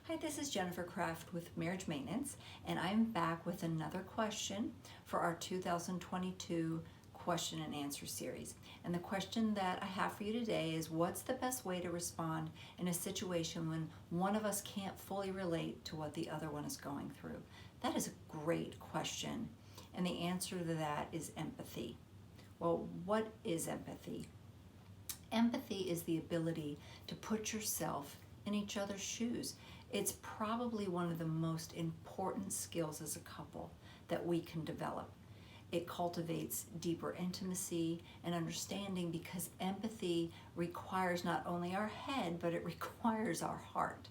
Hi, this is Jennifer Kraft with Marriage Maintenance, and I'm back with another question for our 2022 question and answer series. And the question that I have for you today is, what's the best way to respond in a situation when one of us can't fully relate to what the other one is going through? That is a great question, and the answer to that is empathy. Well, what is empathy? Empathy is the ability to put yourself in each other's shoes. It's probably one of the most important skills as a couple that we can develop. It cultivates deeper intimacy and understanding because empathy requires not only our head, but it requires our heart.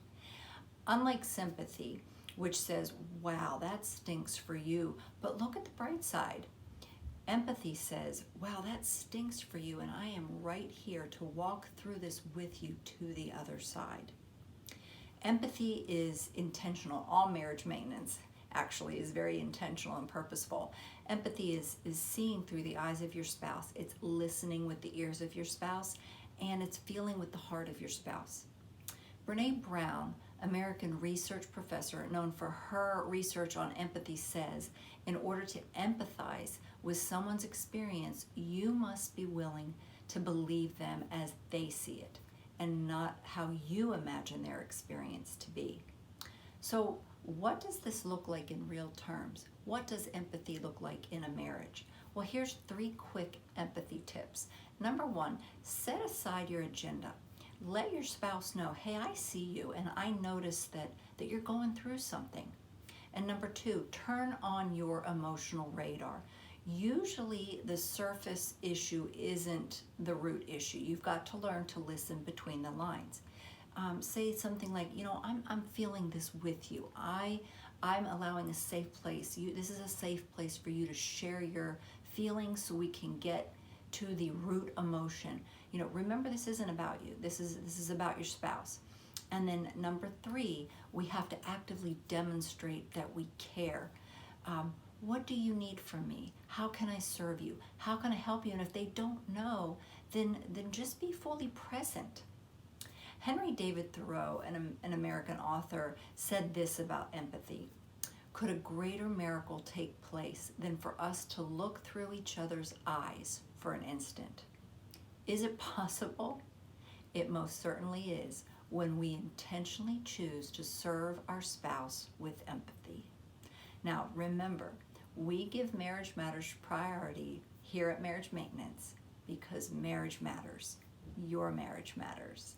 Unlike sympathy, which says, wow, that stinks for you, but look at the bright side. Empathy says, wow, that stinks for you, and I am right here to walk through this with you to the other side. Empathy is intentional. All marriage maintenance actually is very intentional and purposeful. Empathy is seeing through the eyes of your spouse. It's listening with the ears of your spouse, and it's feeling with the heart of your spouse. Brene Brown, American research professor known for her research on empathy, says, in order to empathize with someone's experience, you must be willing to believe them as they see it, and not how you imagine their experience to be. So what does this look like in real terms? What does empathy look like in a marriage? Well, here's 3 quick empathy tips. Number 1, set aside your agenda. Let your spouse know, hey, I see you and I notice that you're going through something. And number 2, turn on your emotional radar. Usually the surface issue isn't the root issue. You've got to learn to listen between the lines. Say something like, I'm feeling this with you. I'm allowing a safe place. This is a safe place for you to share your feelings so we can get to the root emotion. Remember, this isn't about you. This is about your spouse. And then number 3, we have to actively demonstrate that we care. What do you need from me? How can I serve you? How can I help you? And if they don't know, then just be fully present. Henry David Thoreau, an American author, said this about empathy. Could a greater miracle take place than for us to look through each other's eyes for an instant? Is it possible? It most certainly is, when we intentionally choose to serve our spouse with empathy. Now, remember, we give Marriage Matters priority here at Marriage Maintenance because marriage matters. Your marriage matters.